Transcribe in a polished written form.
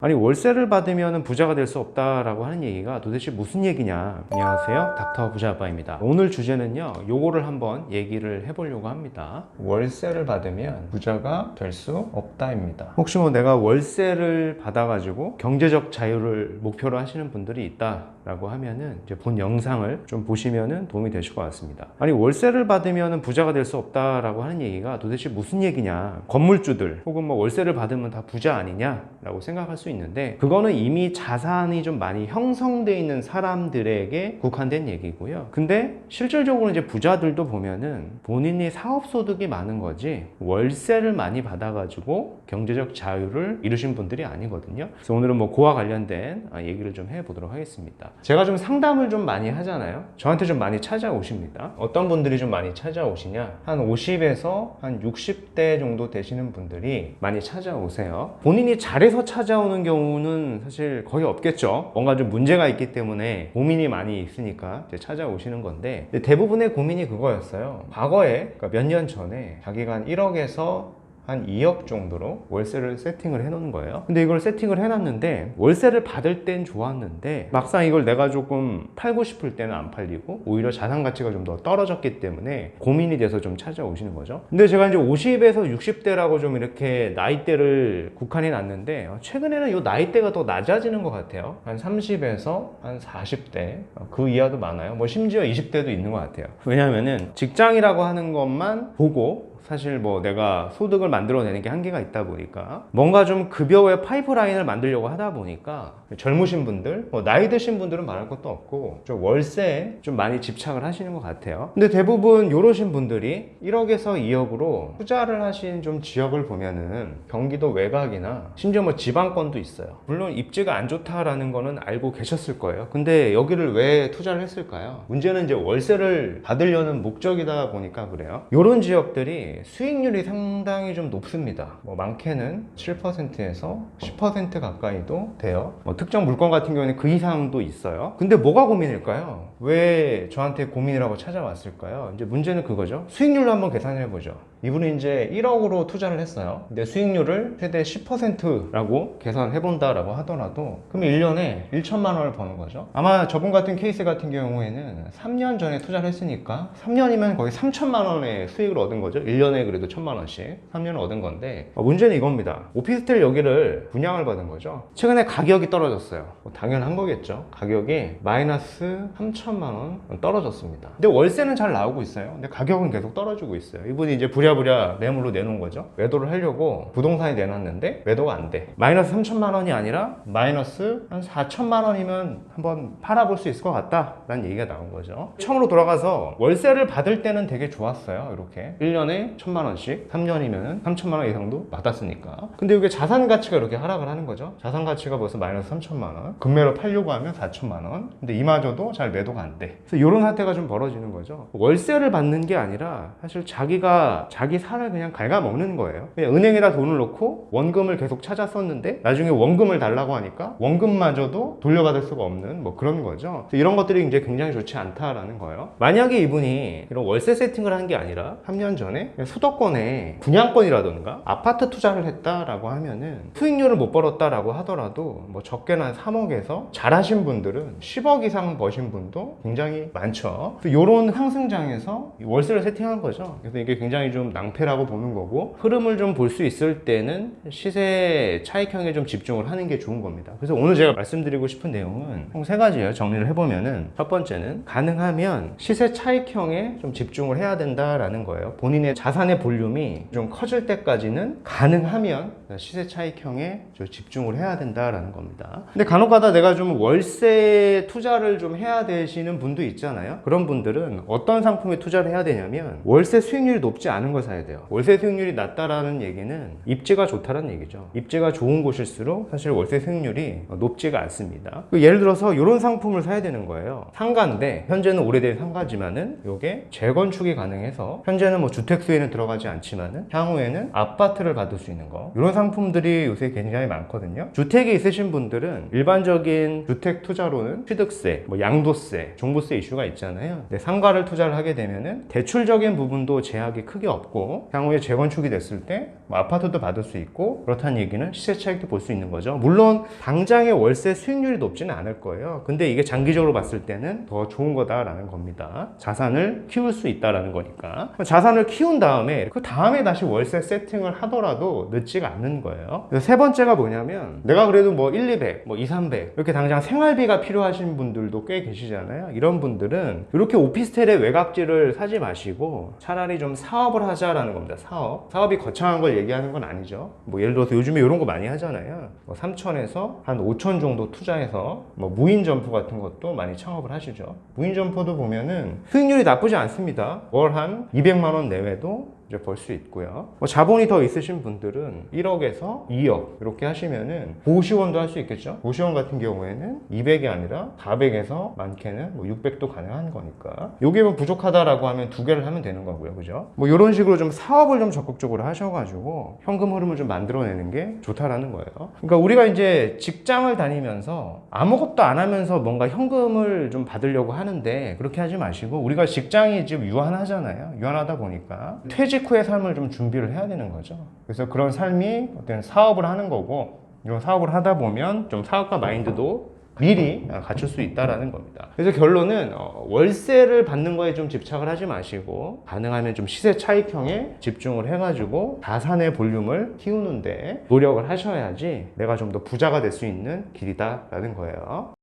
아니 월세를 받으면 부자가 될 수 없다라고 하는 얘기가 도대체 무슨 얘기냐. 안녕하세요, 닥터 부자 아빠입니다. 오늘 주제는요, 요거를 한번 얘기를 해보려고 합니다. 월세를 받으면 부자가 될 수 없다입니다. 혹시 뭐 내가 월세를 받아가지고 경제적 자유를 목표로 하시는 분들이 있다 라고 하면은 이제 본 영상을 좀 보시면은 도움이 되실 것 같습니다. 아니 월세를 받으면 부자가 될 수 없다라고 하는 얘기가 도대체 무슨 얘기냐. 건물주들 혹은 뭐 월세를 받으면 다 부자 아니냐 라고 생각할 수 있는데, 그거는 이미 자산이 좀 많이 형성되어 있는 사람들에게 국한된 얘기고요. 근데 실질적으로 이제 부자들도 보면은 본인이 사업소득이 많은 거지 월세를 많이 받아가지고 경제적 자유를 이루신 분들이 아니거든요. 그래서 오늘은 뭐 그와 관련된 얘기를 좀 해보도록 하겠습니다. 제가 좀 상담을 좀 많이 하잖아요. 저한테 좀 많이 찾아오십니다. 어떤 분들이 좀 많이 찾아오시냐, 한 50에서 한 60대 정도 되시는 분들이 많이 찾아오세요. 본인이 잘해서 찾아오는 경우는 사실 거의 없겠죠. 뭔가 좀 문제가 있기 때문에 고민이 많이 있으니까 이제 찾아오시는 건데, 대부분의 고민이 그거였어요. 과거에, 그러니까 몇 년 전에 자기가 한 1억에서 한 2억 정도로 월세를 세팅을 해놓는 거예요. 근데 이걸 세팅을 해놨는데 월세를 받을 땐 좋았는데 막상 이걸 내가 조금 팔고 싶을 때는 안 팔리고 오히려 자산 가치가 좀 더 떨어졌기 때문에 고민이 돼서 좀 찾아오시는 거죠. 근데 제가 이제 50에서 60대라고 좀 이렇게 나이대를 국한해 놨는데 최근에는 이 나이대가 더 낮아지는 것 같아요. 한 30에서 한 40대 그 이하도 많아요. 뭐 심지어 20대도 있는 것 같아요. 왜냐하면은 직장이라고 하는 것만 보고 사실 뭐 내가 소득을 만들어내는 게 한계가 있다 보니까 뭔가 좀 급여의 파이프라인을 만들려고 하다 보니까 젊으신 분들, 뭐 나이 드신 분들은 말할 것도 없고 좀 월세에 좀 많이 집착을 하시는 것 같아요. 근데 대부분 이러신 분들이 1억에서 2억으로 투자를 하신 좀 지역을 보면은 경기도 외곽이나 심지어 뭐 지방권도 있어요. 물론 입지가 안 좋다라는 거는 알고 계셨을 거예요. 근데 여기를 왜 투자를 했을까요? 문제는 이제 월세를 받으려는 목적이다 보니까 그래요. 이런 지역들이 수익률이 상당히 좀 높습니다. 뭐 많게는 7%에서 10% 가까이도 돼요. 뭐 특정 물건 같은 경우에는 그 이상도 있어요. 근데 뭐가 고민일까요? 왜 저한테 고민이라고 찾아왔을까요? 이제 문제는 그거죠. 수익률로 한번 계산해 보죠. 이분이 이제 1억으로 투자를 했어요. 근데 수익률을 최대 10%라고 계산해 본다라고 하더라도 그럼 1년에 1천만 원을 버는 거죠. 아마 저분 같은 케이스 같은 경우에는 3년 전에 투자를 했으니까 3년이면 거의 3천만 원의 수익을 얻은 거죠. 1년에 그래도 1천만 원씩 3년을 얻은 건데, 문제는 이겁니다. 오피스텔 여기를 분양을 받은 거죠. 최근에 가격이 떨어졌어요. 당연한 거겠죠. 가격이 마이너스 3천만 원 떨어졌습니다. 근데 월세는 잘 나오고 있어요. 근데 가격은 계속 떨어지고 있어요. 이분이 이제 부랴부랴 매물로 내놓은 거죠. 매도를 하려고 부동산에 내놨는데 매도가 안 돼. 마이너스 3천만 원이 아니라 마이너스 한 4천만 원이면 한번 팔아볼 수 있을 것 같다 라는 얘기가 나온 거죠. 처음으로 돌아가서 월세를 받을 때는 되게 좋았어요. 이렇게 1년에 1천만 원씩 3년이면 3천만 원 이상도 받았으니까. 근데 이게 자산 가치가 이렇게 하락을 하는 거죠. 자산 가치가 벌써 마이너스 3천만 원, 금매로 팔려고 하면 4천만 원, 근데 이마저도 잘 매도가 안 돼. 그래서 이런 사태가 좀 벌어지는 거죠. 월세를 받는 게 아니라 사실 자기가 자기 살을 그냥 갉아먹는 거예요. 그냥 은행에다 돈을 넣고 원금을 계속 찾았었는데 나중에 원금을 달라고 하니까 원금마저도 돌려받을 수가 없는 뭐 그런 거죠. 이런 것들이 이제 굉장히 좋지 않다라는 거예요. 만약에 이분이 이런 월세 세팅을 한 게 아니라 3년 전에 수도권에 분양권이라던가 아파트 투자를 했다라고 하면은 수익률을 못 벌었다라고 하더라도 뭐 적게는 한 3억에서 잘하신 분들은 10억 이상 버신 분도 굉장히 많죠. 그래서 이런 상승장에서 월세를 세팅한 거죠. 그래서 이게 굉장히 좀 낭패라고 보는 거고, 흐름을 좀 볼 수 있을 때는 시세 차익형에 좀 집중을 하는 게 좋은 겁니다. 그래서 오늘 제가 말씀드리고 싶은 내용은 총 3가지예요. 정리를 해보면은 첫 번째는 가능하면 시세 차익형에 좀 집중을 해야 된다라는 거예요. 본인의 자산의 볼륨이 좀 커질 때까지는 가능하면 시세 차익형에 좀 집중을 해야 된다라는 겁니다. 근데 간혹가다 내가 좀 월세 투자를 좀 해야 되시는 분도 있잖아요. 그런 분들은 어떤 상품에 투자를 해야 되냐면 월세 수익률이 높지 않은 걸 사야 돼요. 월세 수익률이 낮다라는 얘기는 입지가 좋다는 얘기죠. 입지가 좋은 곳일수록 사실 월세 수익률이 높지가 않습니다. 예를 들어서 이런 상품을 사야 되는 거예요. 상가인데 현재는 오래된 상가지만은 이게 재건축이 가능해서 현재는 뭐 주택수에 주택에는 들어가지 않지만은 향후에는 아파트를 받을 수 있는 거, 이런 상품들이 요새 굉장히 많거든요. 주택에 있으신 분들은 일반적인 주택 투자로는 취득세, 뭐 양도세, 종부세 이슈가 있잖아요. 근데 상가를 투자를 하게 되면은 대출적인 부분도 제약이 크게 없고 향후에 재건축이 됐을 때 뭐 아파트도 받을 수 있고, 그렇다는 얘기는 시세 차익도 볼 수 있는 거죠. 물론 당장의 월세 수익률이 높지는 않을 거예요. 근데 이게 장기적으로 봤을 때는 더 좋은 거다라는 겁니다. 자산을 키울 수 있다라는 거니까. 자산을 키운 다음에 그 다음에 다시 월세 세팅을 하더라도 늦지가 않는 거예요. 그래서 세 번째가 뭐냐면, 내가 그래도 뭐 1, 200, 뭐 2, 300 이렇게 당장 생활비가 필요하신 분들도 꽤 계시잖아요. 이런 분들은 이렇게 오피스텔의 외곽지를 사지 마시고 차라리 좀 사업을 하자라는 겁니다. 사업이 거창한 걸 얘기하는 건 아니죠. 뭐 예를 들어서 요즘에 이런 거 많이 하잖아요. 뭐 3천에서 한 5천 정도 투자해서 뭐 무인 점포 같은 것도 많이 창업을 하시죠. 무인 점포도 보면은 수익률이 나쁘지 않습니다. 월 한 200만 원 내외도 이제 벌 수 있고요. 뭐 자본이 더 있으신 분들은 1억에서 2억 이렇게 하시면은 고시원도 할 수 있겠죠. 고시원 같은 경우에는 200이 아니라 400에서 많게는 뭐 600도 가능한 거니까, 요게 뭐 부족하다라고 하면 2개를 하면 되는 거고요. 그죠? 뭐 이런 식으로 좀 사업을 좀 적극적으로 하셔가지고 현금 흐름을 좀 만들어내는 게 좋다라는 거예요. 그러니까 우리가 이제 직장을 다니면서 아무것도 안 하면서 뭔가 현금을 좀 받으려고 하는데, 그렇게 하지 마시고, 우리가 직장이 지금 유한하잖아요. 유한하다 보니까 퇴직 후의 삶을 좀 준비를 해야 되는 거죠. 그래서 그런 삶이 어떤 사업을 하는 거고, 이런 사업을 하다 보면 좀 사업가 마인드도 미리 갖출 수 있다라는 겁니다. 그래서 결론은 월세를 받는 거에 좀 집착을 하지 마시고, 가능하면 좀 시세 차익형에 집중을 해가지고 자산의 볼륨을 키우는데 노력을 하셔야지 내가 좀 더 부자가 될 수 있는 길이다라는 거예요.